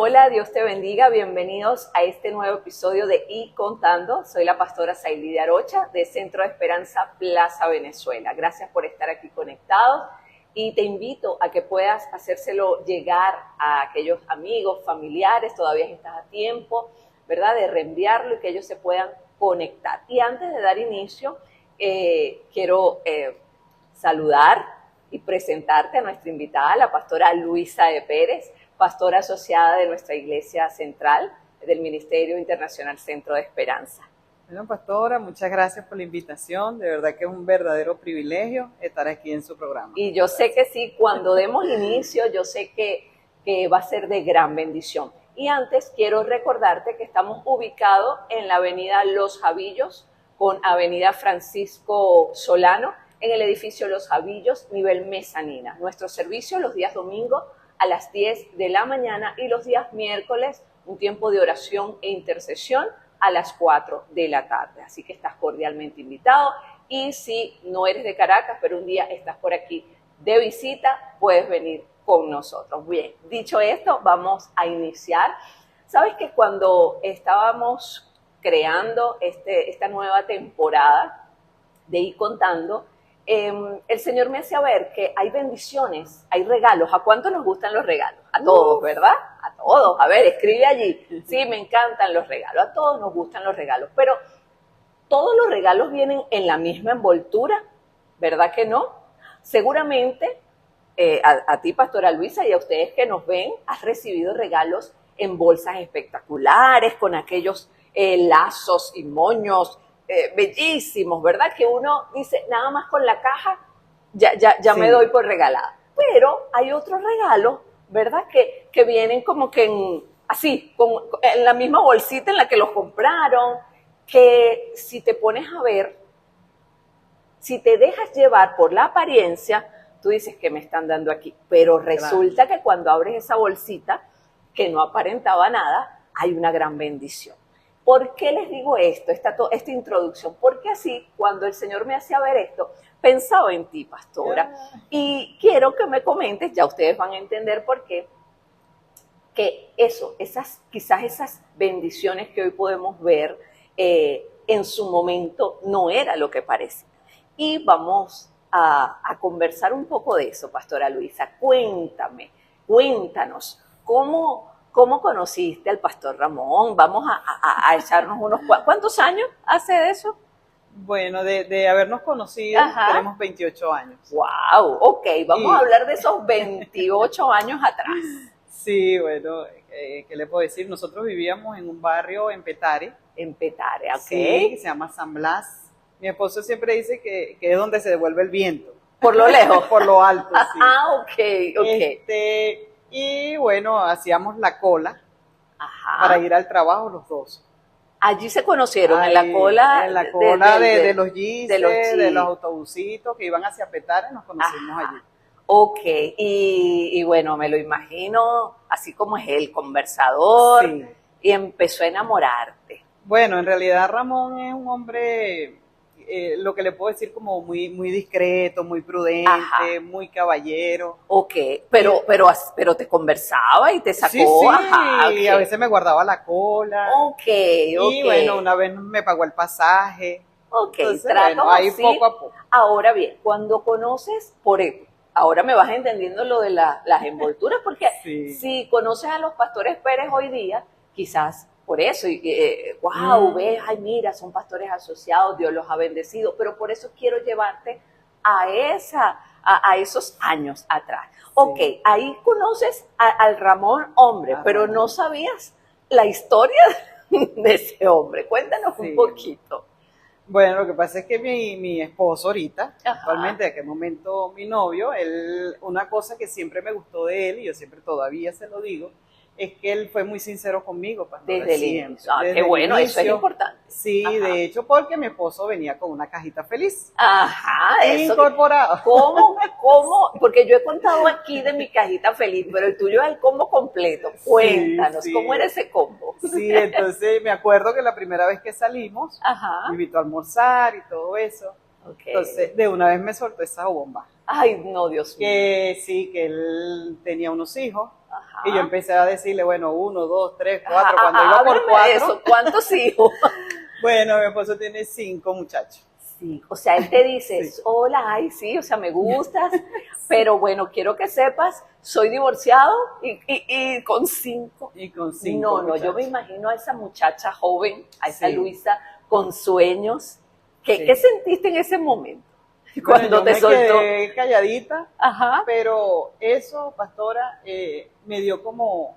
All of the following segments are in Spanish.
Hola, Dios te bendiga, bienvenidos a este nuevo episodio de Y Contando. Soy la pastora Sailí de Arocha de Centro de Esperanza Plaza Venezuela. Gracias por estar aquí conectados y te invito a que puedas hacérselo llegar a aquellos amigos, familiares, todavía estás a tiempo, ¿verdad?, de reenviarlo y que ellos se puedan conectar. Y antes de dar inicio, quiero saludar y presentarte a nuestra invitada, la pastora Luisa de Pérez, pastora asociada de nuestra Iglesia Central del Ministerio Internacional Centro de Esperanza. Bueno, pastora, muchas gracias por la invitación. De verdad que es un verdadero privilegio estar aquí en su programa. Y yo sé que sí, cuando demos inicio, yo sé que va a ser de gran bendición. Y antes quiero recordarte que estamos ubicados en la avenida Los Javillos con avenida Francisco Solano, en el edificio Los Javillos, nivel mezanina. Nuestro servicio los días domingos a las 10 de la mañana y los días miércoles un tiempo de oración e intercesión a las 4 de la tarde. Así que estás cordialmente invitado y si no eres de Caracas, pero un día estás por aquí de visita, puedes venir con nosotros. Bien, dicho esto, vamos a iniciar. Sabes que cuando estábamos creando esta nueva temporada de Ir Contando, el Señor me hacía ver que hay bendiciones, hay regalos. ¿A cuánto nos gustan los regalos? A todos, ¿verdad? A todos. A ver, escribe allí. Sí, me encantan los regalos. A todos nos gustan los regalos. Pero todos los regalos vienen en la misma envoltura, ¿verdad que no? Seguramente a ti, pastora Luisa, y a ustedes que nos ven, has recibido regalos en bolsas espectaculares, con aquellos lazos y moños bellísimos, ¿verdad? Que uno dice, nada más con la caja ya sí, me doy por regalada. Pero hay otros regalos, ¿verdad? Que vienen como que en la misma bolsita en la que los compraron, que si te pones a ver, si te dejas llevar por la apariencia, tú dices, ¿qué me están dando aquí? Pero resulta que cuando abres esa bolsita, que no aparentaba nada, hay una gran bendición. ¿Por qué les digo esto, esta introducción? Porque así, cuando el Señor me hacía ver esto, pensaba en ti, pastora. Y quiero que me comentes, ya ustedes van a entender por qué, que quizás esas bendiciones que hoy podemos ver, en su momento no era lo que parecía. Y vamos a conversar un poco de eso, pastora Luisa. Cuéntanos, ¿cómo conociste al pastor Ramón? Vamos a echarnos ¿Cuántos años hace de eso? Bueno, de habernos conocido, tenemos 28 años. ¡Wow! Ok, vamos a hablar de esos 28 años atrás. Sí, bueno, ¿qué le puedo decir? Nosotros vivíamos en un barrio en Petare. En Petare, ok. Sí, que se llama San Blas. Mi esposo siempre dice que es donde se devuelve el viento. ¿Por lo lejos? Por lo alto, sí. Ok. Y bueno, hacíamos la cola para ir al trabajo los dos. Allí se conocieron, en la cola. En la cola de los jeeps, de los autobusitos que iban hacia Petare, nos conocimos allí. Ok, y bueno, me lo imagino así como es el conversador, sí. Y empezó a enamorarte. Bueno, en realidad Ramón es un hombre, lo que le puedo decir, como muy discreto, muy prudente, muy caballero. Ok, pero te conversaba y te sacó. Sí, okay. Y a veces me guardaba la cola. Ok. Y bueno, una vez me pagó el pasaje. Ok, entonces, bueno, ahí así. Poco a poco. Ahora bien, cuando conoces, ahora me vas entendiendo lo de las envolturas, porque si conoces a los pastores Pérez hoy día, quizás por eso, ves, ay mira, son pastores asociados, Dios los ha bendecido, pero por eso quiero llevarte a esos años atrás. Sí. Ok, ahí conoces al Ramón hombre, pero no sabías la historia de ese hombre. Cuéntanos un poquito. Bueno, lo que pasa es que mi esposo ahorita, actualmente, en aquel momento mi novio, una cosa que siempre me gustó de él, y yo siempre todavía se lo digo, es que él fue muy sincero conmigo. Desde el inicio. Qué bueno, eso es importante. Sí, de hecho, porque mi esposo venía con una cajita feliz. Eso. Incorporado. ¿Cómo? Porque yo he contado aquí de mi cajita feliz, pero el tuyo es el combo completo. Cuéntanos, ¿cómo era ese combo? Sí, entonces me acuerdo que la primera vez que salimos, me invitó a almorzar y todo eso. Okay. Entonces, de una vez me soltó esa bomba. Ay, no, Dios mío. Que sí, que él tenía unos hijos Y yo empecé a decirle, bueno, 1, 2, 3, 4, cuando iba por 4. Eso, ¿cuántos hijos? Bueno, mi esposo tiene 5 muchachos. Sí, o sea, él te dice, Sí. hola, ay, sí, o sea, me gustas, pero bueno, quiero que sepas, soy divorciado y con 5. Y con 5 No, muchachos. yo me imagino a esa muchacha joven, a esa Sí. Luisa, con sueños. Sí. ¿Qué sentiste en ese momento? Bueno, Cuando yo te me soltó. quedé calladita, Ajá. pero eso, pastora, me dio como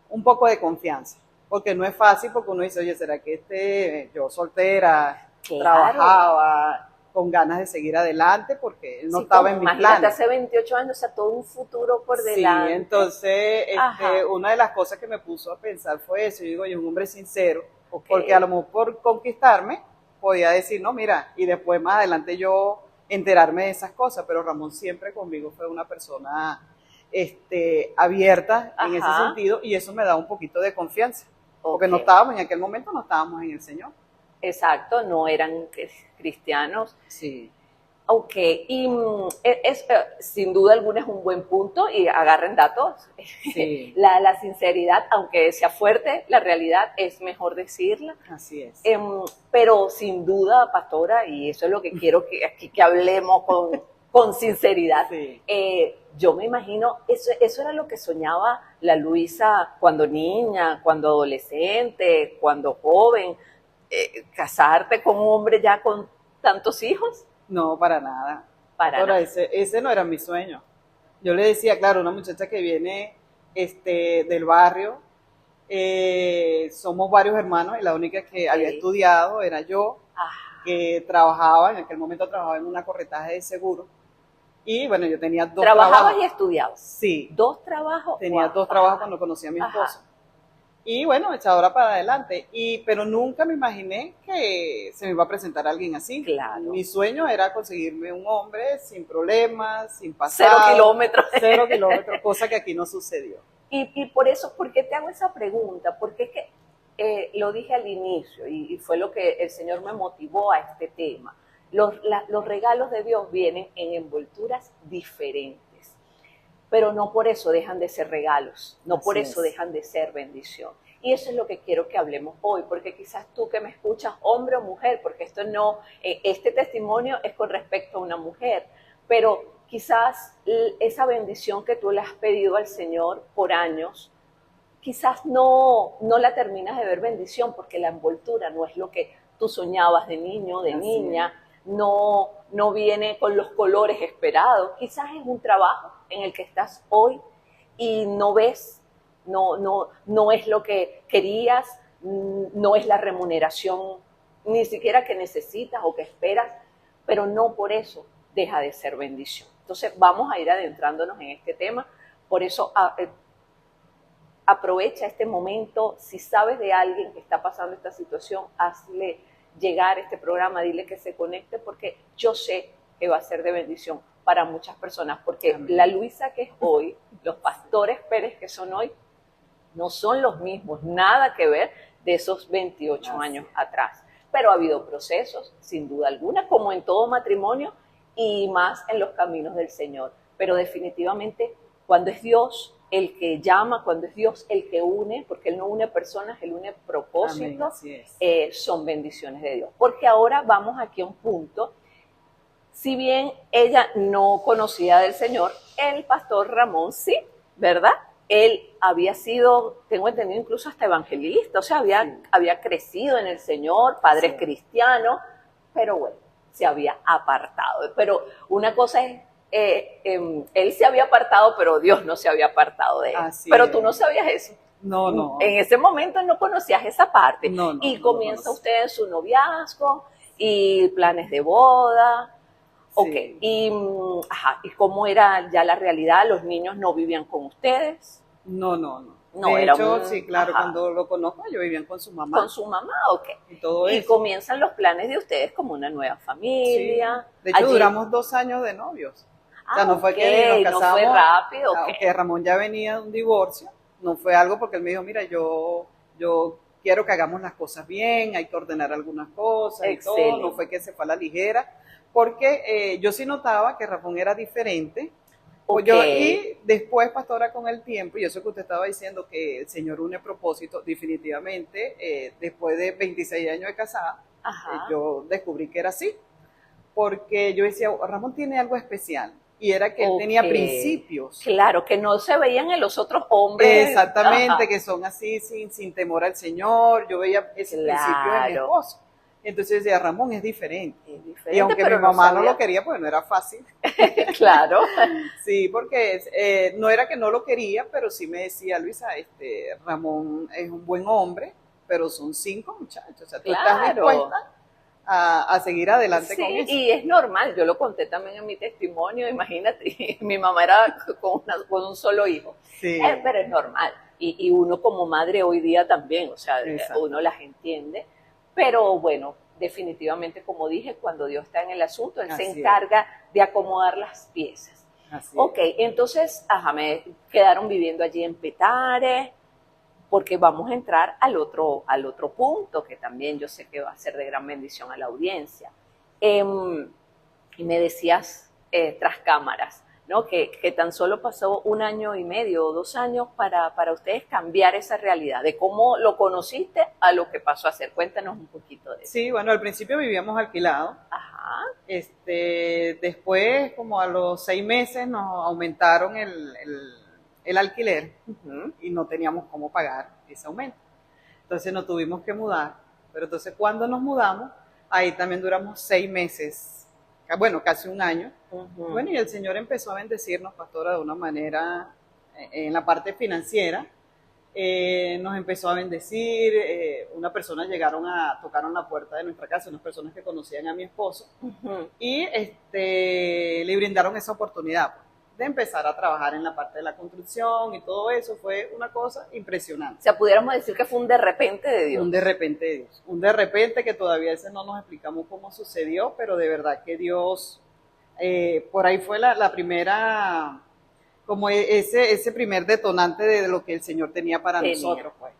un poco de confianza, porque no es fácil, porque uno dice, oye, ¿será que yo soltera, Claro. trabajaba con ganas de seguir adelante? Porque él no Sí, estaba como, en mis imagínate, planes. hace 28 años, o sea, todo un futuro por Sí, delante. entonces Ajá. una de las cosas que me puso a pensar fue eso. Yo digo, oye, un hombre sincero, Ok. porque a lo mejor por conquistarme podía decir, no, mira, y después más adelante yo enterarme de esas cosas, pero Ramón siempre conmigo fue una persona abierta en ese Ajá. sentido, y eso me da un poquito de confianza, porque Ok. no estábamos, en aquel momento no estábamos en el Señor. Exacto, no eran cristianos. Sí. Ok, y sin duda alguna es un buen punto y agarren datos. Sí. La sinceridad, aunque sea fuerte, la realidad es mejor decirla. Así es. Pero sin duda, pastora, y eso es lo que quiero que hablemos con sinceridad. Sí. Yo me imagino, eso era lo que soñaba la Luisa cuando niña, cuando adolescente, cuando joven, casarte con un hombre ya con tantos hijos. No, para nada. Para Ahora, nada. ese no era mi sueño. Yo le decía, claro, una muchacha que viene del barrio, somos varios hermanos y la única que había estudiado era yo, que trabajaba, en aquel momento trabajaba en una corretaje de seguro. Y bueno, yo tenía 2 trabajos. ¿Trabajabas y estudiabas? Sí. 2 trabajos. Tenía 2 trabajos cuando conocí a mi esposo. Y bueno, echadora para adelante. Pero nunca me imaginé que se me iba a presentar alguien así. Claro. Mi sueño era conseguirme un hombre sin problemas, sin pasar. 0 kilómetros. 0 kilómetros, cosa que aquí no sucedió. Y por eso, ¿por qué te hago esa pregunta? Porque es que lo dije al inicio y fue lo que el Señor me motivó a este tema. Los regalos de Dios vienen en envolturas diferentes, pero no por eso dejan de ser regalos, no por eso dejan de ser bendición. Y eso es lo que quiero que hablemos hoy, porque quizás tú que me escuchas, hombre o mujer, porque este testimonio es con respecto a una mujer, pero quizás esa bendición que tú le has pedido al Señor por años, quizás no la terminas de ver bendición, porque la envoltura no es lo que tú soñabas de niño, de niña, no viene con los colores esperados. Quizás es un trabajo en el que estás hoy y no ves, no es lo que querías, no es la remuneración ni siquiera que necesitas o que esperas, pero no por eso deja de ser bendición. Entonces vamos a ir adentrándonos en este tema, por eso aprovecha este momento. Si sabes de alguien que está pasando esta situación, hazle llegar este programa, dile que se conecte, porque yo sé que va a ser de bendición para muchas personas, porque amén, la Luisa que es hoy, los pastores Pérez que son hoy, no son los mismos, nada que ver de esos 28 años atrás. Pero ha habido procesos, sin duda alguna, como en todo matrimonio y más en los caminos del Señor. Pero definitivamente, cuando es Dios el que llama, cuando es Dios el que une, porque Él no une personas, Él une propósitos, son bendiciones de Dios. Porque ahora vamos aquí a un punto. Si bien ella no conocía del Señor, el pastor Ramón sí, ¿verdad? Él había sido, tengo entendido, incluso hasta evangelista, o sea, había crecido en el Señor, padre cristiano, pero bueno, se había apartado. Pero una cosa es, él se había apartado, pero Dios no se había apartado de él. Pero tú no sabías eso. No, no. En ese momento no conocías esa parte. No, y comienza usted en su noviazgo y planes de boda. Ok, ¿y cómo era ya la realidad? ¿Los niños no vivían con ustedes? No. De hecho, sí, claro, cuando lo conozco, ellos vivían con su mamá. Con su mamá, ok. Y comienzan los planes de ustedes como una nueva familia. Sí. De hecho, duramos 2 años de novios. O sea, no fue que nos casamos. No fue rápido. Aunque Ramón ya venía de un divorcio, no fue algo porque él me dijo, mira, yo quiero que hagamos las cosas bien, hay que ordenar algunas cosas y todo. No fue que se fue a la ligera. Porque yo sí notaba que Ramón era diferente Pues yo, y después, pastora, con el tiempo, y eso que usted estaba diciendo, que el Señor une propósito, definitivamente, después de 26 años de casada, yo descubrí que era así, porque yo decía, Ramón tiene algo especial, y era que él tenía principios. Claro, que no se veían en los otros hombres. Exactamente, que son así, sin temor al Señor. Yo veía ese principio en mi esposo. Entonces yo decía, Ramón es diferente. Y aunque mi mamá no lo quería, pues no era fácil. Claro. Sí, porque no era que no lo quería, pero sí me decía, Luisa, Ramón es un buen hombre, pero son 5 muchachos. O sea, tú estás dispuesta a seguir adelante con eso. Y es normal, yo lo conté también en mi testimonio, imagínate, mi mamá era con un solo hijo, pero es normal, y uno como madre hoy día también, o sea, uno las entiende, pero bueno, definitivamente, como dije, cuando Dios está en el asunto, Él se encarga de acomodar las piezas. Entonces, me quedaron viviendo allí en Petare, porque vamos a entrar al otro punto, que también yo sé que va a ser de gran bendición a la audiencia. Y me decías, tras cámaras, ¿no? Que tan solo pasó 1 año y medio o 2 años para ustedes cambiar esa realidad, de cómo lo conociste a lo que pasó a ser. Cuéntanos un poquito de eso. Sí, bueno, al principio vivíamos alquilados. Después, como a los 6 meses, nos aumentaron el alquiler y no teníamos cómo pagar ese aumento. Entonces nos tuvimos que mudar, pero entonces cuando nos mudamos, ahí también duramos 6 meses, bueno, casi 1 año. Bueno, y el Señor empezó a bendecirnos, pastora, de una manera, en la parte financiera, nos empezó a bendecir, una persona tocaron la puerta de nuestra casa, unas personas que conocían a mi esposo, y le brindaron esa oportunidad, pues, de empezar a trabajar en la parte de la construcción y todo eso. Fue una cosa impresionante. O sea, pudiéramos decir que fue un de repente de Dios. Un de repente de Dios. Un de repente que todavía ese no nos explicamos cómo sucedió, pero de verdad que Dios, por ahí fue la primera, como ese primer detonante de lo que el Señor tenía para nosotros. Pues.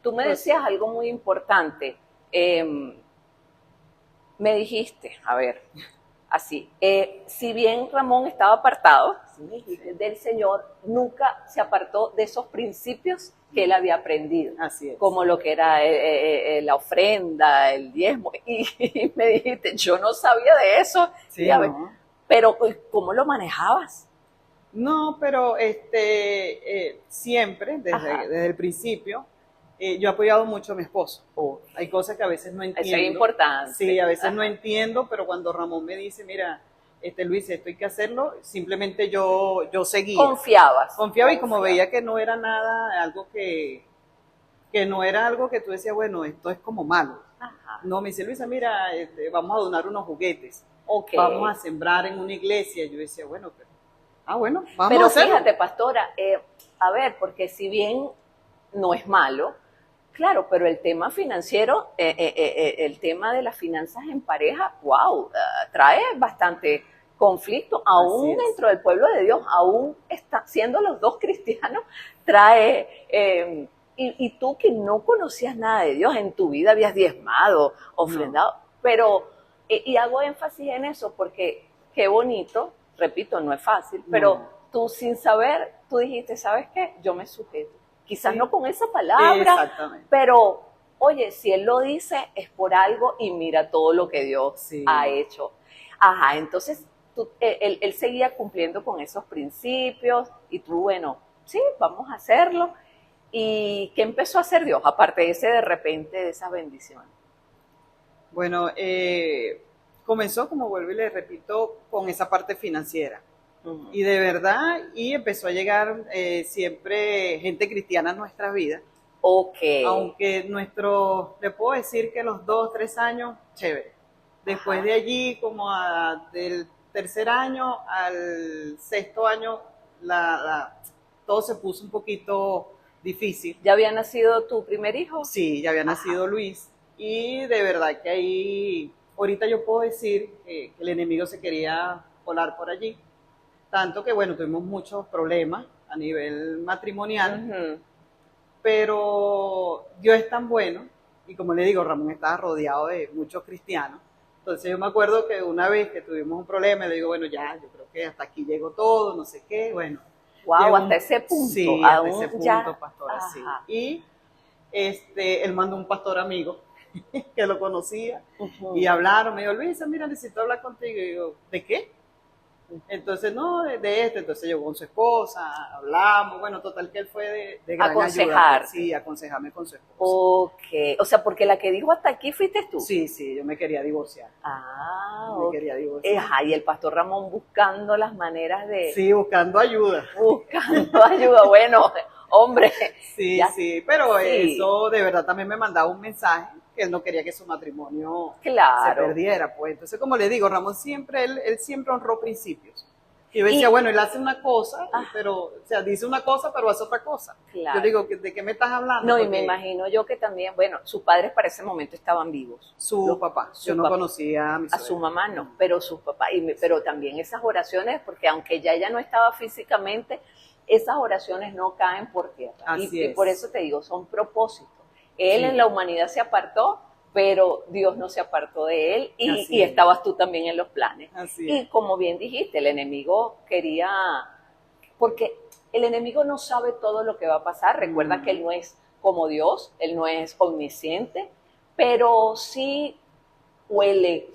Tú me decías algo muy importante. Me dijiste, a ver, así, si bien Ramón estaba apartado del Señor, nunca se apartó de esos principios que él había aprendido. Así es. Como lo que era la ofrenda, el diezmo. Y me dijiste, yo no sabía de eso. Sí, pero ¿cómo lo manejabas? No, pero siempre, desde el principio, yo he apoyado mucho a mi esposo. Hay cosas que a veces no entiendo. Eso es importante. Sí, a veces no entiendo, pero cuando Ramón me dice, mira, Luis, esto hay que hacerlo, simplemente yo seguía. Confiaba, y como veía que no era nada, algo que no era algo que tú decías, bueno, esto es como malo. No, me dice, Luisa, mira, vamos a donar unos juguetes. Vamos a sembrar en una iglesia. Yo decía, bueno, vamos a hacerlo. Pero fíjate, pastora, a ver, porque si bien no es malo, claro, pero el tema financiero, el tema de las finanzas en pareja, trae bastante conflicto, aún dentro del pueblo de Dios, aún siendo los dos cristianos, trae, y tú que no conocías nada de Dios, en tu vida habías diezmado, ofrendado, pero, y hago énfasis en eso porque qué bonito, repito, no es fácil, pero tú sin saber, tú dijiste, ¿sabes qué? Yo me sujeto. Quizás no con esa palabra, pero oye, si Él lo dice es por algo y mira todo lo que Dios ha hecho. Entonces él seguía cumpliendo con esos principios y tú, bueno, sí, vamos a hacerlo. ¿Y qué empezó a hacer Dios, aparte de ese de repente, de esas bendiciones? Bueno, comenzó, como vuelvo y le repito, con esa parte financiera. Y de verdad, y empezó a llegar siempre gente cristiana a nuestras vidas. Aunque le puedo decir que los 2, 3 años, chévere. Después de allí, como del 3er año al 6º año, todo se puso un poquito difícil. ¿Ya había nacido tu primer hijo? Sí, ya había nacido Luis. Y de verdad que ahí, ahorita yo puedo decir que el enemigo se quería colar por allí. Tanto que, bueno, tuvimos muchos problemas a nivel matrimonial, pero Dios es tan bueno, y como le digo, Ramón estaba rodeado de muchos cristianos, Entonces yo me acuerdo que una vez que tuvimos un problema, le digo, bueno, ya, yo creo que hasta aquí llegó todo, no sé qué, bueno. Wow, hasta ese punto. Sí, hasta ese punto, pastora, sí. Y él mandó un pastor amigo que lo conocía y hablaron, me dijo, Luisa, mira, necesito hablar contigo. Y yo, ¿de qué? Entonces, no, de esto. Entonces llegó con su esposa, hablamos, bueno, total que él fue de gran aconsejar. Ayuda. Sí, aconsejarme con su esposa. Ok, o sea, porque la que dijo hasta aquí fuiste tú. Sí, yo me quería divorciar. Quería divorciar. Y el pastor Ramón buscando las maneras de... Sí, buscando ayuda. Buscando ayuda, bueno, hombre. Sí, pero eso de verdad también me mandaba un mensaje que él no quería que su matrimonio se perdiera, pues. Entonces, como le digo, Ramón siempre, él siempre honró principios. Y yo decía, bueno, él hace una cosa, pero, o sea, dice una cosa, pero hace otra cosa. Claro. Yo digo, ¿de qué me estás hablando? No, y me imagino yo que también, bueno, sus padres para ese momento estaban vivos. Su papá, yo no conocía a mi suegra. A su mamá no, pero sus papás, pero también esas oraciones, porque aunque ya ella no estaba físicamente, esas oraciones no caen por tierra. Y por eso te digo, son propósitos. Él en la humanidad se apartó, pero Dios no se apartó de él y estabas tú también en los planes. Y como bien dijiste, el enemigo quería, porque el enemigo no sabe todo lo que va a pasar. Recuerda que él no es como Dios, él no es omnisciente, pero sí huele,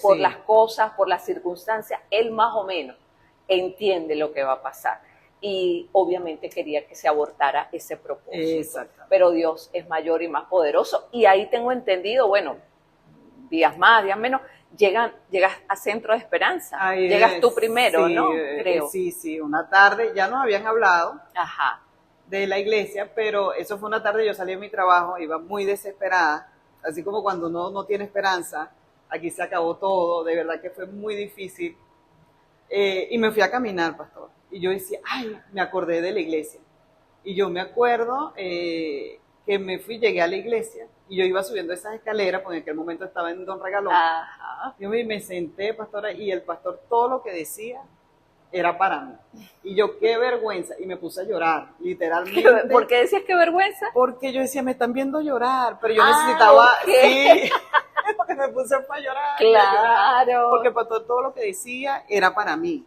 por las cosas, por las circunstancias, él más o menos entiende lo que va a pasar. Y obviamente quería que se abortara ese propósito. Exacto. Pero Dios es mayor y más poderoso. Y ahí tengo entendido, bueno, días más, días menos, llegas a Centro de Esperanza. Llegas tú primero, ¿no? Creo. Sí, una tarde, ya nos habían hablado de la iglesia, pero eso fue una tarde, yo salí de mi trabajo, iba muy desesperada, así como cuando uno no tiene esperanza, aquí se acabó todo, de verdad que fue muy difícil. Y me fui a caminar, pastor. Y yo decía, me acordé de la iglesia. Y yo me acuerdo que llegué a la iglesia y yo iba subiendo esas escaleras, porque en aquel momento estaba en Don Regalón. Yo me senté, pastora, y el pastor todo lo que decía era para mí. Y yo, qué vergüenza. Y me puse a llorar, literalmente. ¿Por qué decías qué vergüenza? Porque yo decía, me están viendo llorar, pero yo necesitaba... Sí, porque me puse a llorar. Claro. Porque pastor, todo lo que decía era para mí.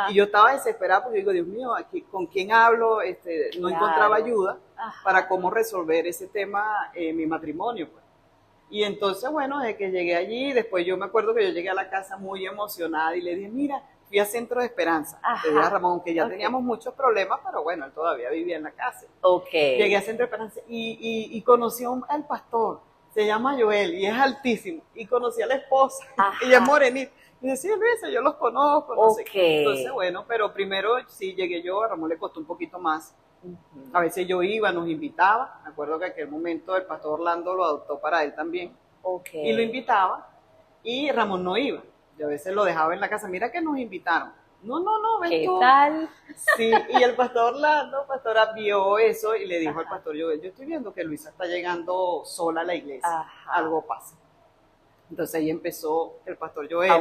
Y yo estaba desesperada porque digo, Dios mío, aquí, ¿con quién hablo? No encontraba ayuda para cómo resolver ese tema en mi matrimonio, pues. Y entonces, bueno, desde que llegué allí, después yo me acuerdo que yo llegué a la casa muy emocionada y le dije, mira, fui a Centro de Esperanza. Le dije a Ramón que ya teníamos muchos problemas, pero bueno, él todavía vivía en la casa. Llegué a Centro de Esperanza y conocí al pastor, se llama Joel y es altísimo. Y conocí a la esposa, ella es morenita. Y decía, Luisa, yo los conozco, no sé qué. Entonces, bueno, pero primero sí llegué yo, a Ramón le costó un poquito más. A veces yo iba, nos invitaba. Me acuerdo que en aquel momento el pastor Orlando lo adoptó para él también. Y lo invitaba y Ramón no iba. Yo a veces lo dejaba en la casa. Mira que nos invitaron. No, ven tú. ¿Qué tal? Sí, y el pastor Orlando, pastora, vio eso y le dijo al pastor Joel, yo estoy viendo que Luisa está llegando sola a la iglesia. Algo pasa. Entonces ahí empezó el pastor Joel.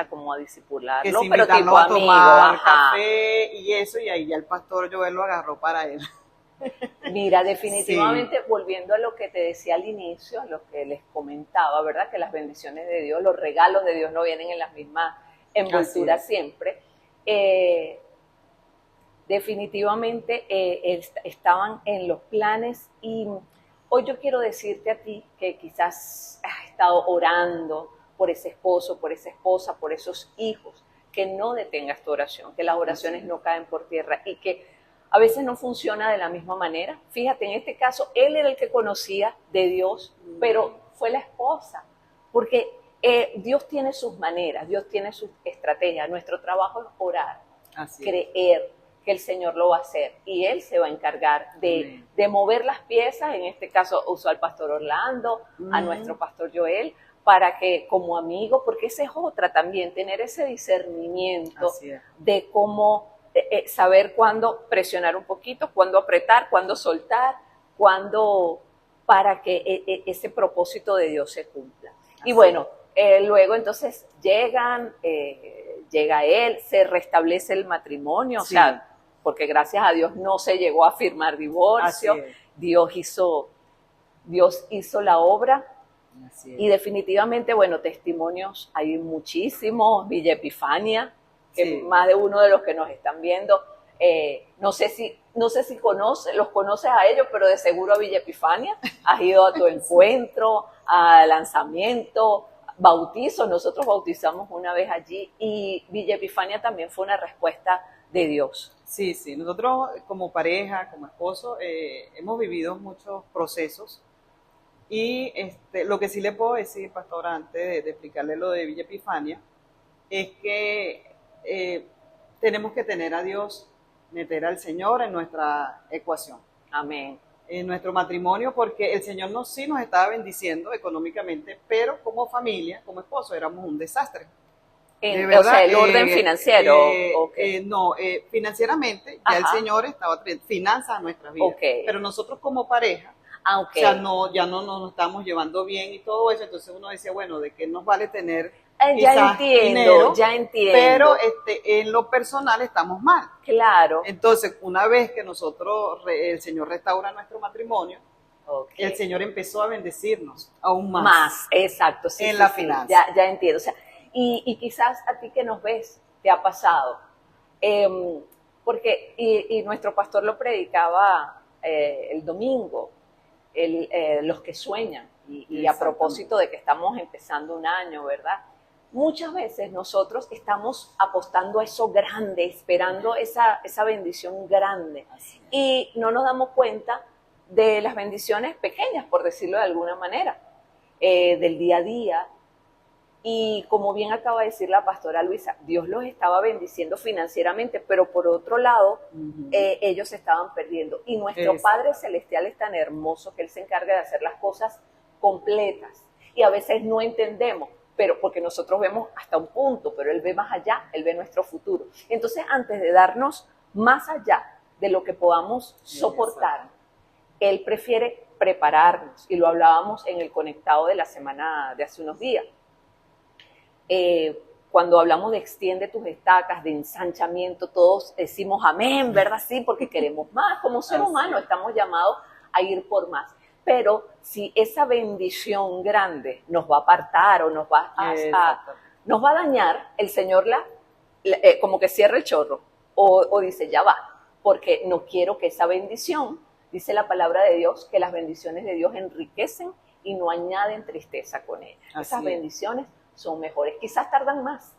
Como a discipularlo, que sin pero tipo a tomar amigo, café y eso, y ahí ya el pastor Joel lo agarró para él. Mira, definitivamente, volviendo a lo que te decía al inicio, a lo que les comentaba, ¿verdad? Que las bendiciones de Dios, los regalos de Dios no vienen en las mismas envolturas siempre. Definitivamente estaban en los planes y hoy yo quiero decirte a ti que quizás has estado orando por ese esposo, por esa esposa, por esos hijos, que no detengas tu oración, que las oraciones no caen por tierra y que a veces no funciona de la misma manera. Fíjate, en este caso, él era el que conocía de Dios, pero fue la esposa, porque Dios tiene sus maneras, Dios tiene sus estrategias. Nuestro trabajo es orar, creer que el Señor lo va a hacer y Él se va a encargar de mover las piezas. En este caso usó al pastor Orlando, a nuestro pastor Joel, para que como amigo, porque esa es otra también, tener ese discernimiento de cómo saber cuándo presionar un poquito, cuándo apretar, cuándo soltar, cuándo, para que ese propósito de Dios se cumpla. Y bueno, luego entonces llega él, se restablece el matrimonio, o sea, porque gracias a Dios no se llegó a firmar divorcio, Dios hizo la obra Así es. Y definitivamente, bueno, testimonios hay muchísimos. Villa Epifania, que Sí. más de uno de los que nos están viendo, no sé si los conoces a ellos, pero de seguro a Villa Epifania. Has ido a tu encuentro, a lanzamiento, bautizo. Nosotros bautizamos una vez allí y Villa Epifania también fue una respuesta de Dios. Sí, sí, nosotros como pareja, como esposo, hemos vivido muchos procesos y lo que sí le puedo decir, pastora, antes de explicarle lo de Villa Epifania, es que tenemos que tener a Dios, meter al Señor en nuestra ecuación, Amén. en nuestro matrimonio, porque el Señor sí nos estaba bendiciendo económicamente, pero como familia, como esposo, éramos un desastre. De O verdad, sea, el orden financiero. no, financieramente ya el Ajá. Señor estaba finanzas nuestras vidas, Ok. pero nosotros como pareja, o sea, ya no nos estamos llevando bien y todo eso, entonces uno decía, bueno, ¿de qué nos vale tener quizás dinero? Ya entiendo. Pero en lo personal estamos mal. Claro. Entonces, una vez que el Señor restaura nuestro matrimonio, Okay. el Señor empezó a bendecirnos aún más. Más, exacto. Sí, en sí, la sí, finanza. ya entiendo. O sea, y quizás a ti que nos ves, te ha pasado. Porque, y nuestro pastor lo predicaba el domingo, los que sueñan, y a propósito de que estamos empezando un año, ¿verdad? Muchas veces nosotros estamos apostando a eso grande, esperando esa bendición grande, y no nos damos cuenta de las bendiciones pequeñas, por decirlo de alguna manera, del día a día. Y como bien acaba de decir la pastora Luisa, Dios los estaba bendiciendo financieramente, pero por otro lado, ellos estaban perdiendo. Y nuestro Padre Celestial es tan hermoso que Él se encarga de hacer las cosas completas. Y a veces no entendemos, pero porque nosotros vemos hasta un punto, pero Él ve más allá, Él ve nuestro futuro. Entonces, antes de darnos más allá de lo que podamos soportar, Él prefiere prepararnos. Y lo hablábamos en el conectado de la semana de hace unos días. Cuando hablamos de extiende tus estacas, de ensanchamiento, todos decimos amén, ¿verdad? Sí, porque queremos más. Como ser humano estamos llamados a ir por más. Pero si esa bendición grande nos va a apartar o nos va a dañar, el Señor como que cierra el chorro o dice, ya va, porque no quiero que esa bendición, dice la palabra de Dios, que las bendiciones de Dios enriquecen y no añaden tristeza con ellas. Esas bendiciones son mejores, quizás tardan más,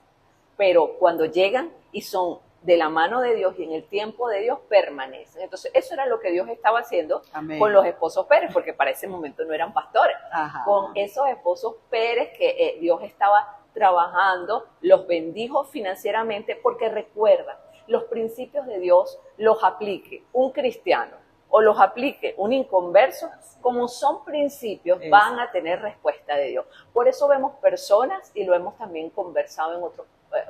pero cuando llegan y son de la mano de Dios y en el tiempo de Dios permanecen. Entonces eso era lo que Dios estaba haciendo con los esposos Pérez, porque para ese momento no eran pastores. Con esos esposos Pérez que Dios estaba trabajando, los bendijo financieramente, porque recuerda, los principios de Dios los aplique un cristiano o los aplique un inconverso, como son principios, van a tener respuesta de Dios. Por eso vemos personas, y lo hemos también conversado en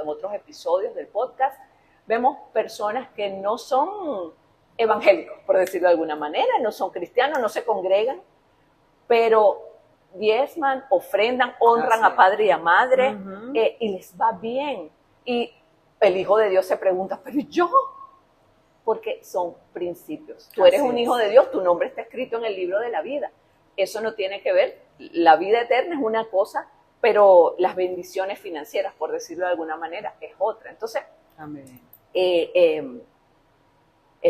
otros episodios del podcast, vemos personas que no son evangélicos, por decirlo de alguna manera, no son cristianos, no se congregan, pero diezman, ofrendan, honran a padre y a madre, y les va bien. Y el Hijo de Dios se pregunta, pero yo, porque son principios. Tú eres un hijo de Dios, tu nombre está escrito en el libro de la vida. Eso no tiene que ver, la vida eterna es una cosa, pero las bendiciones financieras, por decirlo de alguna manera, es otra. Entonces, el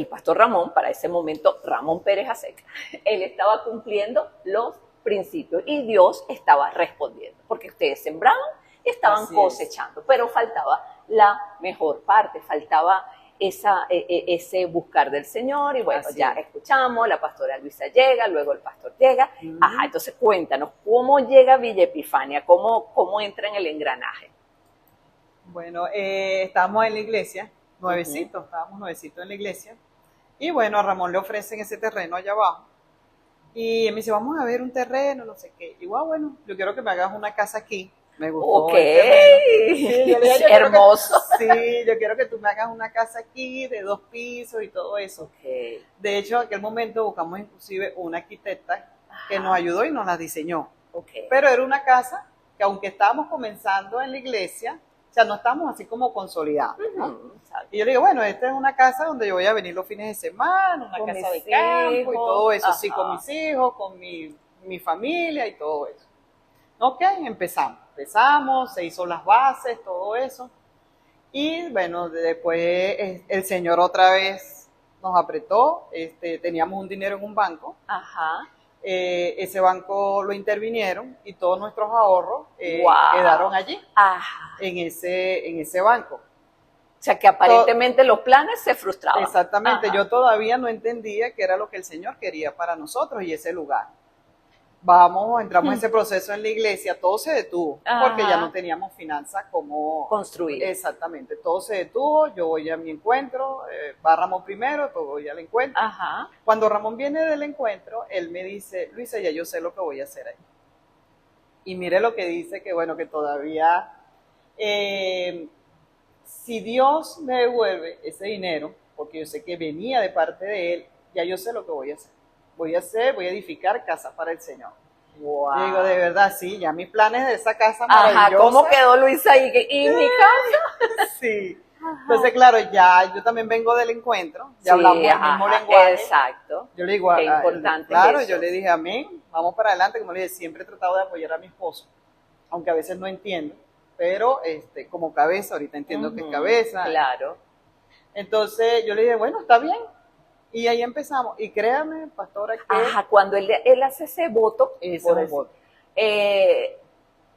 pastor Ramón, para ese momento, Ramón Pérez Aseca, él estaba cumpliendo los principios y Dios estaba respondiendo, porque ustedes sembraban y estaban cosechando, pero faltaba la mejor parte, faltaba ese buscar del Señor. Y bueno, escuchamos, la pastora Luisa llega, luego el pastor llega. Entonces cuéntanos, ¿cómo llega Villa Epifania? ¿Cómo entra en el engranaje? Bueno, estábamos en la iglesia, estábamos nuevecitos en la iglesia, y bueno, a Ramón le ofrecen ese terreno allá abajo, y él me dice, vamos a ver un terreno, no sé qué. Y bueno, yo quiero que me hagas una casa aquí. Me gustó Sí, yo dije, hermoso. Yo quiero que tú me hagas una casa aquí de 2 pisos y todo eso. De hecho, en aquel momento buscamos inclusive una arquitecta que nos ayudó y nos la diseñó. Pero era una casa que, aunque estábamos comenzando en la iglesia, o sea, no estábamos así como consolidados, ¿no? Y yo le digo, bueno, esta es una casa donde yo voy a venir los fines de semana, una casa de campo y todo eso, sí, con mis hijos, con mi familia y todo eso. Ok, empezamos, se hizo las bases, todo eso. Y bueno, después el señor otra vez nos apretó, teníamos un dinero en un banco. Ajá. Ese banco lo intervinieron y todos nuestros ahorros Wow. quedaron allí, Ajá. en ese banco. O sea que aparentemente los planes se frustraban. Exactamente, Ajá. yo todavía no entendía qué era lo que el Señor quería para nosotros y ese lugar. Entramos en ese proceso en la iglesia, todo se detuvo, porque ya no teníamos finanzas como construir. Exactamente, todo se detuvo, yo voy a mi encuentro, va Ramón primero, después voy al encuentro. Ajá. Cuando Ramón viene del encuentro, él me dice, Luisa, ya yo sé lo que voy a hacer ahí. Y mire lo que dice, que bueno, que todavía, si Dios me devuelve ese dinero, porque yo sé que venía de parte de Él, ya yo sé lo que voy a hacer. Voy a edificar casas para el Señor. Wow. Yo digo, de verdad, sí, ya mis planes de esa casa maravillosa. Ajá, ¿cómo quedó Luisa ahí? ¿Y mi casa? Sí. Entonces, claro, ya yo también vengo del encuentro, ya hablamos el mismo lenguaje. Exacto. Yo le digo, qué importante claro, es eso. yo le dije, amén, vamos para adelante. Como le dije, siempre he tratado de apoyar a mi esposo, aunque a veces no entiendo, pero como cabeza, ahorita entiendo que es cabeza. Claro. Entonces yo le dije, bueno, está bien. Y ahí empezamos. Y créame, pastora, que... Ajá, cuando él hace ese voto,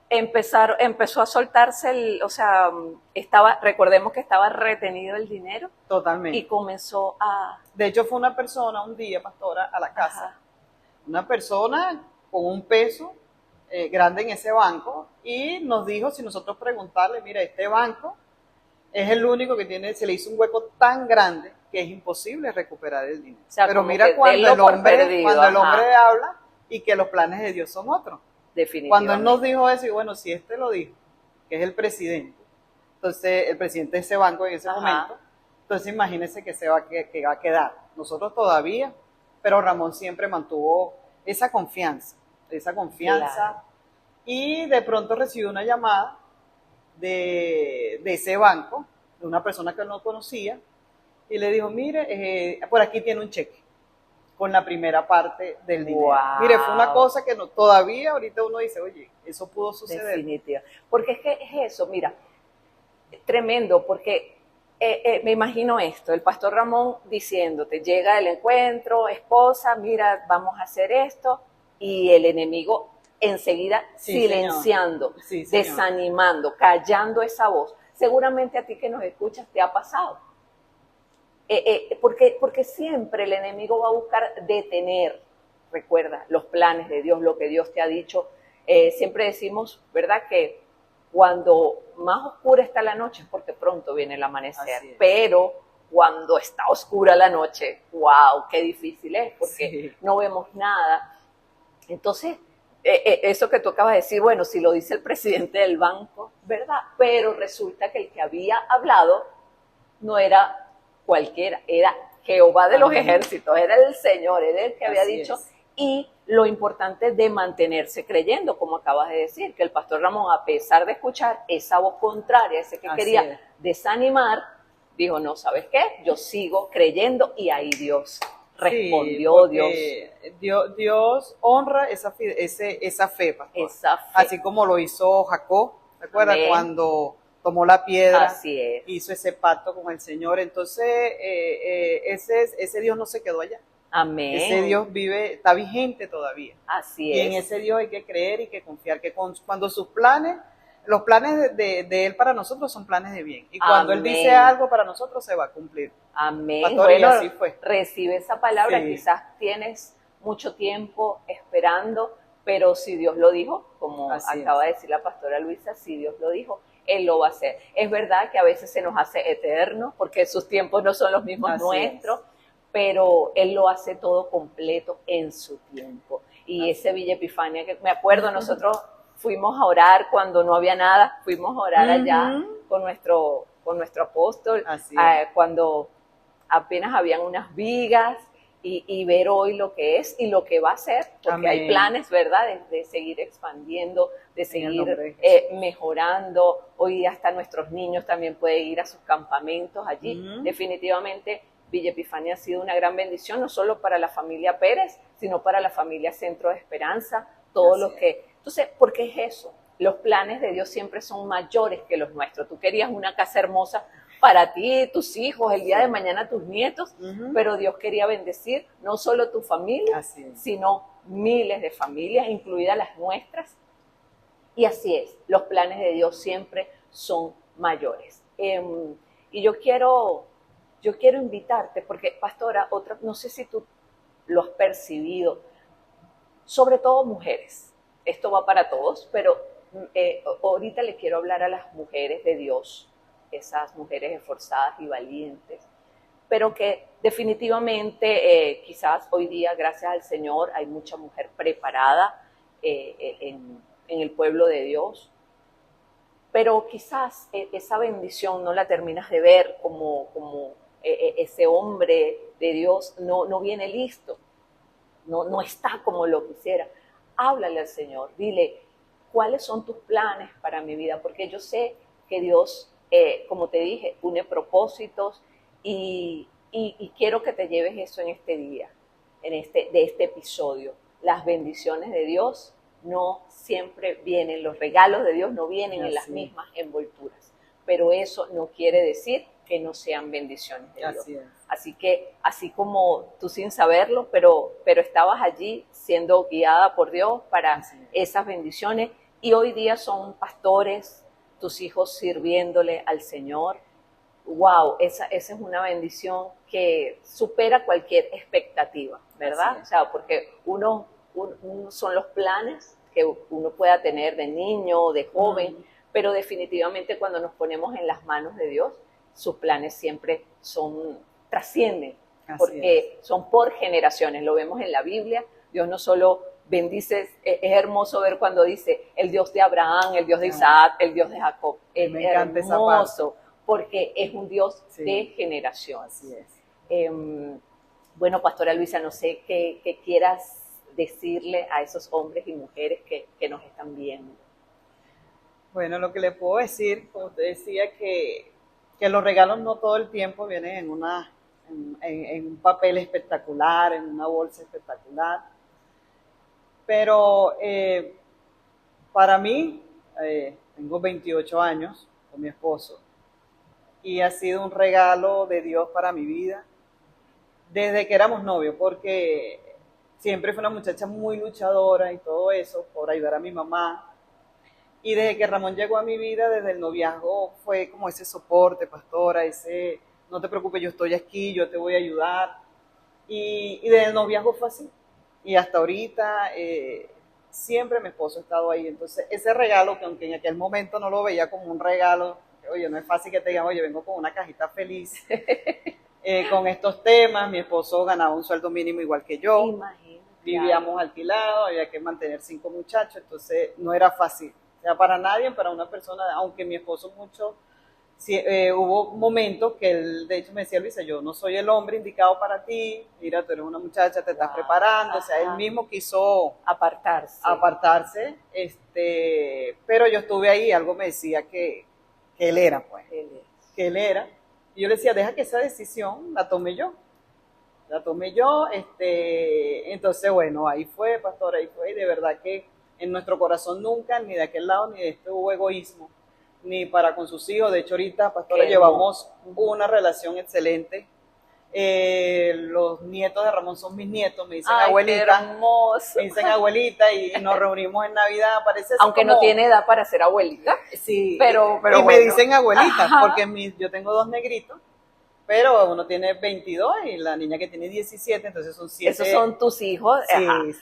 empezó a soltarse recordemos que estaba retenido el dinero. Totalmente. Y comenzó a... De hecho, fue una persona un día, pastora, a la casa. Una persona con un peso grande en ese banco y nos dijo, si nosotros preguntarle, mira, este banco es el único que se le hizo un hueco tan grande que es imposible recuperar el dinero. O sea, pero mira cuando el hombre habla y que los planes de Dios son otros. Definitivamente. Cuando él nos dijo eso, y bueno, si lo dijo, que es el presidente, entonces el presidente de ese banco en ese momento, entonces imagínense que va a quedar. Nosotros todavía, pero Ramón siempre mantuvo esa confianza, claro. Y de pronto recibió una llamada de ese banco, de una persona que él no conocía, y le dijo, mire, por aquí tiene un cheque, con la primera parte del dinero. Wow. Mire, fue una cosa que todavía ahorita uno dice, oye, eso pudo suceder. Definitiva. Porque es que es eso, mira, tremendo, porque me imagino esto, el pastor Ramón diciéndote, llega el encuentro, esposa, mira, vamos a hacer esto, y el enemigo enseguida silenciando, desanimando, callando esa voz. Seguramente a ti que nos escuchas te ha pasado. Porque siempre el enemigo va a buscar detener, recuerda, los planes de Dios, lo que Dios te ha dicho. Siempre decimos, ¿verdad?, que cuando más oscura está la noche es porque pronto viene el amanecer, pero cuando está oscura la noche, wow, qué difícil es, porque no vemos nada. Entonces, eso que tú acabas de decir, bueno, si lo dice el presidente del banco, ¿verdad? Pero resulta que el que había hablado no era cualquiera, era Jehová de los ejércitos, era el Señor, era el que había dicho, y lo importante de mantenerse creyendo, como acabas de decir, que el pastor Ramón, a pesar de escuchar esa voz contraria, ese que quería desanimar, dijo, no, ¿sabes qué? Yo sigo creyendo, y ahí Dios respondió, Dios honra esa fe, pastor. Esa fe. Así como lo hizo Jacob, ¿te acuerdas? Cuando tomó la piedra, hizo ese pacto con el Señor. Entonces, ese Dios no se quedó allá. Amén. Ese Dios está vigente todavía. Así es. Y en ese Dios hay que creer y que confiar, que cuando los planes de Él para nosotros son planes de bien. Y cuando Él dice algo para nosotros, se va a cumplir. Amén. Pastor, bueno, y así fue. Recibe esa palabra. Quizás tienes mucho tiempo esperando, pero si Dios lo dijo, como acaba de decir la pastora Luisa, si Dios lo dijo, Él lo va a hacer. Es verdad que a veces se nos hace eterno, porque sus tiempos no son los mismos nuestros, pero Él lo hace todo completo en su tiempo. Y ese Villa Epifania, que me acuerdo, nosotros fuimos a orar cuando no había nada, fuimos a orar allá con nuestro apóstol, cuando apenas habían unas vigas, y ver hoy lo que es y lo que va a ser, porque hay planes, ¿verdad?, de seguir expandiendo, de seguir mejorando. Hoy hasta nuestros niños también pueden ir a sus campamentos allí. Definitivamente Villa Epifania ha sido una gran bendición, no solo para la familia Pérez, sino para la familia Centro de Esperanza, todos los que Entonces, ¿por qué es eso? Los planes de Dios siempre son mayores que los nuestros. Tú querías una casa hermosa para ti, tus hijos, el día de mañana tus nietos, pero Dios quería bendecir no solo tu familia, sino miles de familias, incluidas las nuestras. Y así es, los planes de Dios siempre son mayores. Y yo quiero invitarte, porque pastora, no sé si tú lo has percibido, sobre todo mujeres, esto va para todos, pero ahorita le quiero hablar a las mujeres de Dios, esas mujeres esforzadas y valientes, pero que definitivamente quizás hoy día, gracias al Señor, hay mucha mujer preparada en el pueblo de Dios, pero quizás esa bendición no la terminas de ver como ese hombre de Dios no viene listo, no está como lo quisiera. Háblale al Señor, dile, ¿cuáles son tus planes para mi vida? Porque yo sé que Dios, como te dije, une propósitos y quiero que te lleves eso en este día, de este episodio. Las bendiciones de Dios no siempre vienen, los regalos de Dios no vienen en las mismas envolturas, pero eso no quiere decir que no sean bendiciones de Dios. Así que, así como tú sin saberlo, pero estabas allí siendo guiada por Dios para esas bendiciones, y hoy día son pastores, tus hijos sirviéndole al Señor. Wow, esa es una bendición que supera cualquier expectativa, ¿verdad? O sea, porque uno son los planes que uno pueda tener de niño, de joven, pero definitivamente cuando nos ponemos en las manos de Dios, sus planes siempre trascienden, porque son por generaciones. Lo vemos en la Biblia. Dios no solo bendice, es hermoso ver cuando dice el Dios de Abraham, el Dios de Isaac, el Dios de Jacob. Es hermoso porque es un Dios de generación. Así es. Bueno, Pastora Luisa, no sé qué quieras decirle a esos hombres y mujeres que nos están viendo. Bueno, lo que le puedo decir, como usted decía, que los regalos no todo el tiempo vienen en un papel espectacular, en una bolsa espectacular, pero para mí, tengo 28 años con mi esposo y ha sido un regalo de Dios para mi vida desde que éramos novios, porque siempre fue una muchacha muy luchadora y todo eso por ayudar a mi mamá. Y desde que Ramón llegó a mi vida, desde el noviazgo, fue como ese soporte, pastora, ese, no te preocupes, yo estoy aquí, yo te voy a ayudar. Y desde el noviazgo fue así. Y hasta ahorita, siempre mi esposo ha estado ahí. Entonces, ese regalo, que aunque en aquel momento no lo veía como un regalo, oye, no es fácil que te digan, oye, vengo con una cajita feliz, con estos temas. Mi esposo ganaba un sueldo mínimo igual que yo. Imagínate. Vivíamos alquilados, había que mantener 5 muchachos, entonces no era fácil. O sea, para nadie, para una persona, aunque mi esposo hubo momentos que él, de hecho, me decía, Luisa, yo no soy el hombre indicado para ti, mira, tú eres una muchacha, te estás preparando. O sea, él mismo quiso apartarse, pero yo estuve ahí, algo me decía que él era, pues, que él era, y yo le decía, deja que esa decisión la tome yo, entonces, bueno, ahí fue, pastor, ahí fue, y de verdad que en nuestro corazón nunca, ni de aquel lado, ni de este hubo egoísmo, ni para con sus hijos. De hecho, ahorita, pastora, llevamos una relación excelente. Los nietos de Ramón son mis nietos, me dicen abuelita. Qué hermoso. Me dicen abuelita y nos reunimos en Navidad. Parece aunque no tiene edad para ser abuelita. Sí, pero y bueno. Me dicen abuelita, porque yo tengo 2 negritos, pero uno tiene 22 y la niña que tiene 17, entonces son 7. Esos son tus hijos.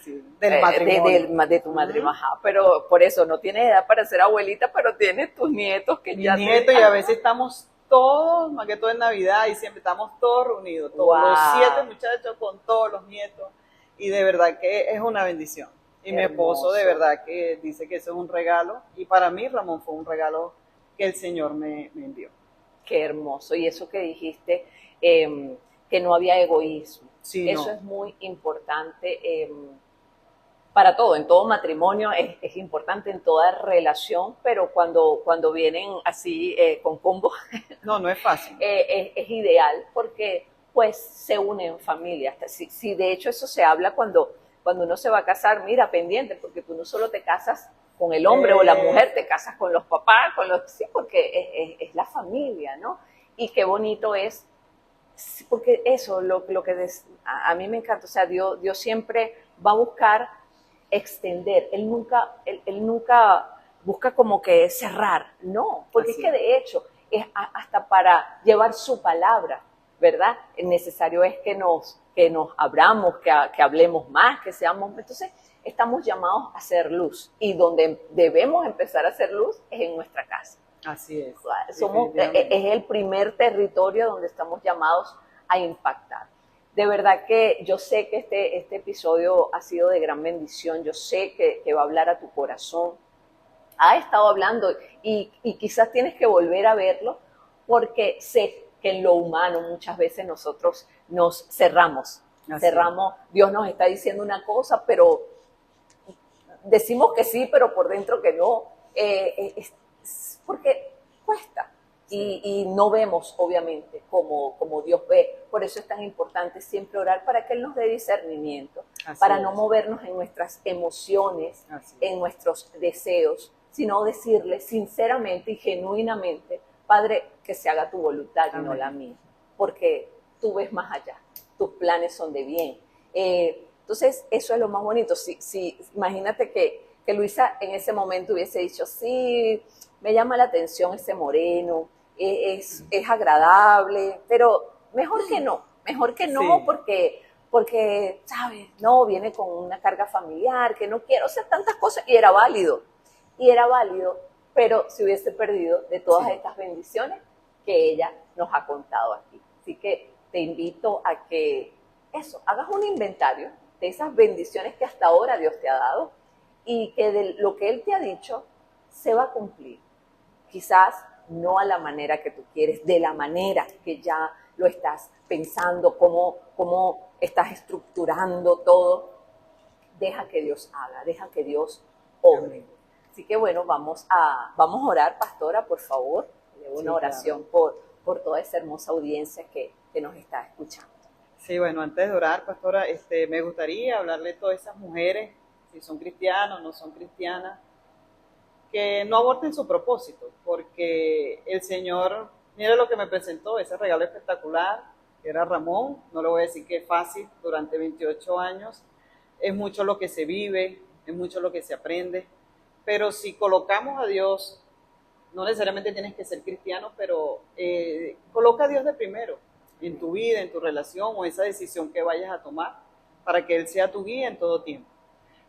Sí, del matrimonio. De tu matrimonio, pero por eso no tienes edad para ser abuelita, pero tienes tus nietos que ya... nietos, y a veces estamos todos, más que todo en Navidad, y siempre estamos todos reunidos, todos los 7 muchachos con todos los nietos, y de verdad que es una bendición. Y mi esposo de verdad que dice que eso es un regalo, y para mí Ramón fue un regalo que el Señor me envió. Qué hermoso. Y eso que dijiste, que no había egoísmo. Sí, eso es muy importante para todo. En todo matrimonio es importante, en toda relación, pero cuando vienen así con combo, no es fácil. Es ideal porque pues se unen familias. Si de hecho eso se habla cuando uno se va a casar, mira, pendiente, porque tú no solo te casas con el hombre o la mujer, te casas con los papás, sí, porque es la familia, ¿no? Y qué bonito es, porque eso, a mí me encanta, o sea, Dios siempre va a buscar extender, él nunca busca como que cerrar, no, porque Así es que de hecho es hasta para llevar su palabra, ¿verdad? Necesario es que nos abramos, que hablemos más, que seamos, entonces estamos llamados a hacer luz y donde debemos empezar a hacer luz es en nuestra casa. Así es. Es el primer territorio donde estamos llamados a impactar. De verdad que yo sé que este episodio ha sido de gran bendición, yo sé que va a hablar a tu corazón. Ha estado hablando y quizás tienes que volver a verlo porque sé que en lo humano muchas veces nosotros nos cerramos. Dios nos está diciendo una cosa, pero decimos que sí, pero por dentro que no. Porque cuesta. Y no vemos, obviamente, como Dios ve. Por eso es tan importante siempre orar para que Él nos dé discernimiento, para no movernos en nuestras emociones, en nuestros deseos, sino decirle sinceramente y genuinamente, Padre, que se haga tu voluntad y no la mía, porque tú ves más allá, tus planes son de bien. Entonces, eso es lo más bonito. Imagínate que Luisa en ese momento hubiese dicho, sí, me llama la atención ese moreno, es agradable, pero mejor que no, sí. porque, ¿sabes? No, viene con una carga familiar, que no quiero hacer tantas cosas, y era válido, pero se hubiese perdido de todas estas bendiciones que ella nos ha contado aquí. Así que te invito a que hagas un inventario de esas bendiciones que hasta ahora Dios te ha dado y que de lo que Él te ha dicho se va a cumplir. Quizás no a la manera que tú quieres, de la manera que ya lo estás pensando, cómo estás estructurando todo. Deja que Dios haga, deja que Dios obre. Así que bueno, vamos a orar, pastora, por favor. Una oración por toda esa hermosa audiencia que nos está escuchando. Sí, bueno, antes de orar, pastora, me gustaría hablarle a todas esas mujeres, si son cristianas o no son cristianas, que no aborten su propósito, porque el Señor, mira lo que me presentó, ese regalo espectacular, que era Ramón, no le voy a decir que es fácil, durante 28 años, es mucho lo que se vive, es mucho lo que se aprende, pero si colocamos a Dios, no necesariamente tienes que ser cristiano, pero coloca a Dios de primero, en tu vida, en tu relación o esa decisión que vayas a tomar, para que Él sea tu guía en todo tiempo.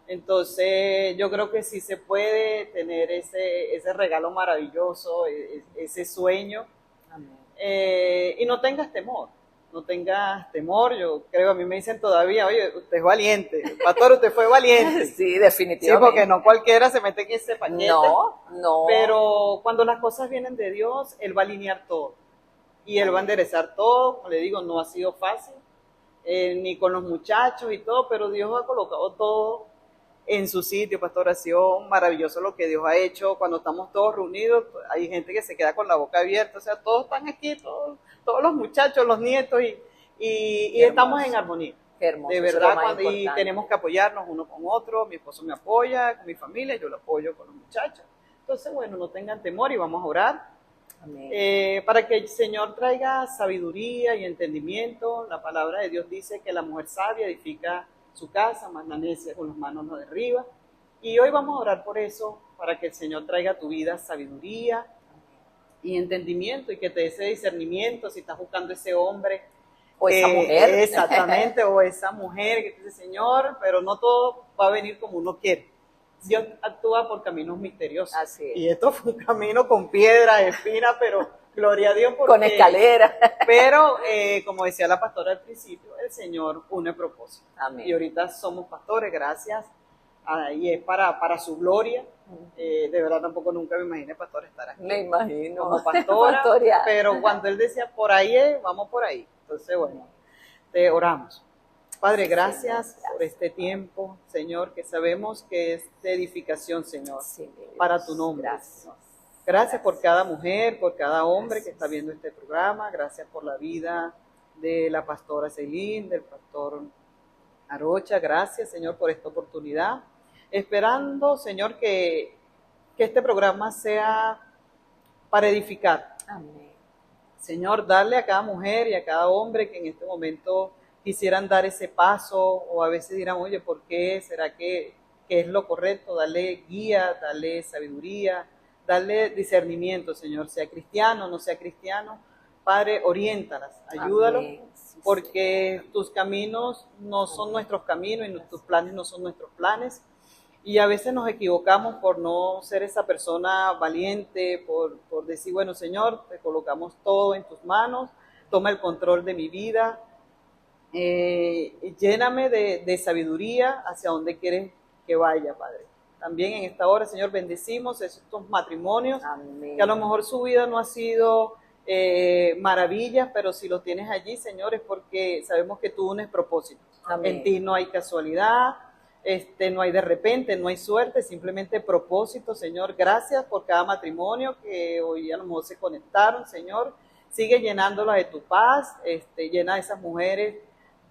Entonces yo creo que sí se puede tener ese regalo maravilloso, ese sueño. Y no tengas temor, yo creo, a mí me dicen todavía, oye, usted es valiente, pastor, usted fue valiente. Sí, definitivamente. Sí, porque no cualquiera se mete en ese paquete. No. Pero cuando las cosas vienen de Dios, Él va a alinear todo. Y Él va a enderezar todo, como le digo, no ha sido fácil, ni con los muchachos y todo, pero Dios ha colocado todo en su sitio, pastoración, maravilloso lo que Dios ha hecho. Cuando estamos todos reunidos, hay gente que se queda con la boca abierta, o sea, todos están aquí, todos los muchachos, los nietos, y estamos en armonía. Qué hermoso, de verdad, y tenemos que apoyarnos uno con otro. Mi esposo me apoya con mi familia, yo lo apoyo con los muchachos. Entonces, bueno, no tengan temor y vamos a orar. Para que el Señor traiga sabiduría y entendimiento. La palabra de Dios dice que la mujer sabia edifica su casa, más la necia con las manos no derriba. Y hoy vamos a orar por eso, para que el Señor traiga a tu vida sabiduría y entendimiento, y que te dé ese discernimiento si estás buscando ese hombre o esa mujer. Exactamente, o esa mujer que dice, Señor, pero no todo va a venir como uno quiere. Dios actúa por caminos misteriosos. Así es. Y esto fue un camino con piedra, espina, pero gloria a Dios. Con escalera. Pero, como decía la pastora al principio, el Señor une propósito. Amén. Y ahorita somos pastores, gracias. Y es para su gloria. De verdad tampoco nunca me imaginé, pastor, estar aquí. Me imagino. Como pastora. Pero cuando él decía, por ahí es, vamos por ahí. Entonces, bueno, te oramos. Padre, gracias por este tiempo, Señor, que sabemos que es de edificación, Señor, para tu nombre. Gracias por cada mujer, por cada hombre que está viendo este programa. Gracias por la vida de la pastora Celine, del pastor Arocha. Gracias, Señor, por esta oportunidad. Esperando, Señor, que que este programa sea para edificar. Amén. Señor, darle a cada mujer y a cada hombre que en este momento quisieran dar ese paso, o a veces dirán, oye, ¿por qué? ¿Será que es lo correcto? Darle guía, darle sabiduría, darle discernimiento, Señor, sea cristiano, no sea cristiano. Padre, oriéntalas, ayúdalos, Sí, porque tus caminos no son nuestros caminos y tus planes no son nuestros planes. Y a veces nos equivocamos por no ser esa persona valiente, por decir, bueno, Señor, te colocamos todo en tus manos, toma el control de mi vida, lléname de sabiduría hacia donde quieres que vaya, Padre. También en esta hora, Señor, bendecimos estos matrimonios, amén, que a lo mejor su vida no ha sido maravillas, pero si lo tienes allí, Señor, es porque sabemos que tú unes propósitos. amén. En ti no hay casualidad, no hay de repente, no hay suerte, simplemente propósito, Señor. Gracias por cada matrimonio que hoy a lo mejor se conectaron, Señor. Sigue llenándolas de tu paz, llena a esas mujeres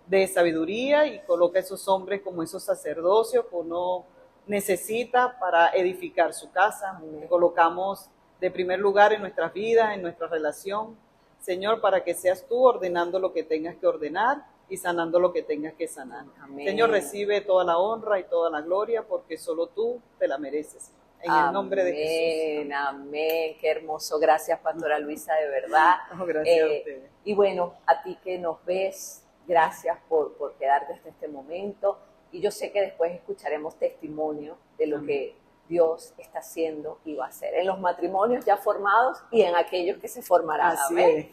de sabiduría y coloca a esos hombres como esos sacerdocios que uno necesita para edificar su casa. Te colocamos de primer lugar en nuestras vidas, en nuestra relación, Señor, para que seas tú ordenando lo que tengas que ordenar y sanando lo que tengas que sanar. Amén. Señor, recibe toda la honra y toda la gloria porque solo tú te la mereces. En el nombre de Jesús. Amén, amén. Qué hermoso. Gracias, Pastora Luisa, de verdad. Oh, gracias a ustedes. Y bueno, a ti que nos ves, gracias por quedarte hasta este momento. Y yo sé que después escucharemos testimonio de lo que Dios está haciendo y va a hacer en los matrimonios ya formados y en aquellos que se formarán. Así Amén. es.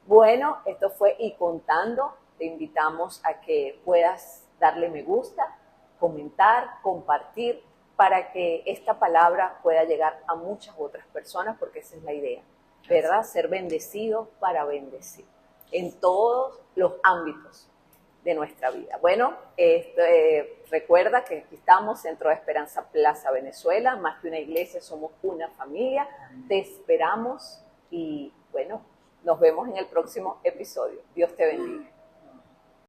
Bueno, esto fue Y Contando. Te invitamos a que puedas darle me gusta, comentar, compartir, para que esta palabra pueda llegar a muchas otras personas, porque esa es la idea, ¿verdad? Ser bendecido para bendecir en todos los ámbitos de nuestra vida. Bueno, recuerda que aquí estamos, Centro de Esperanza Plaza Venezuela, más que una iglesia, somos una familia. Te esperamos y bueno, nos vemos en el próximo episodio. Dios te bendiga.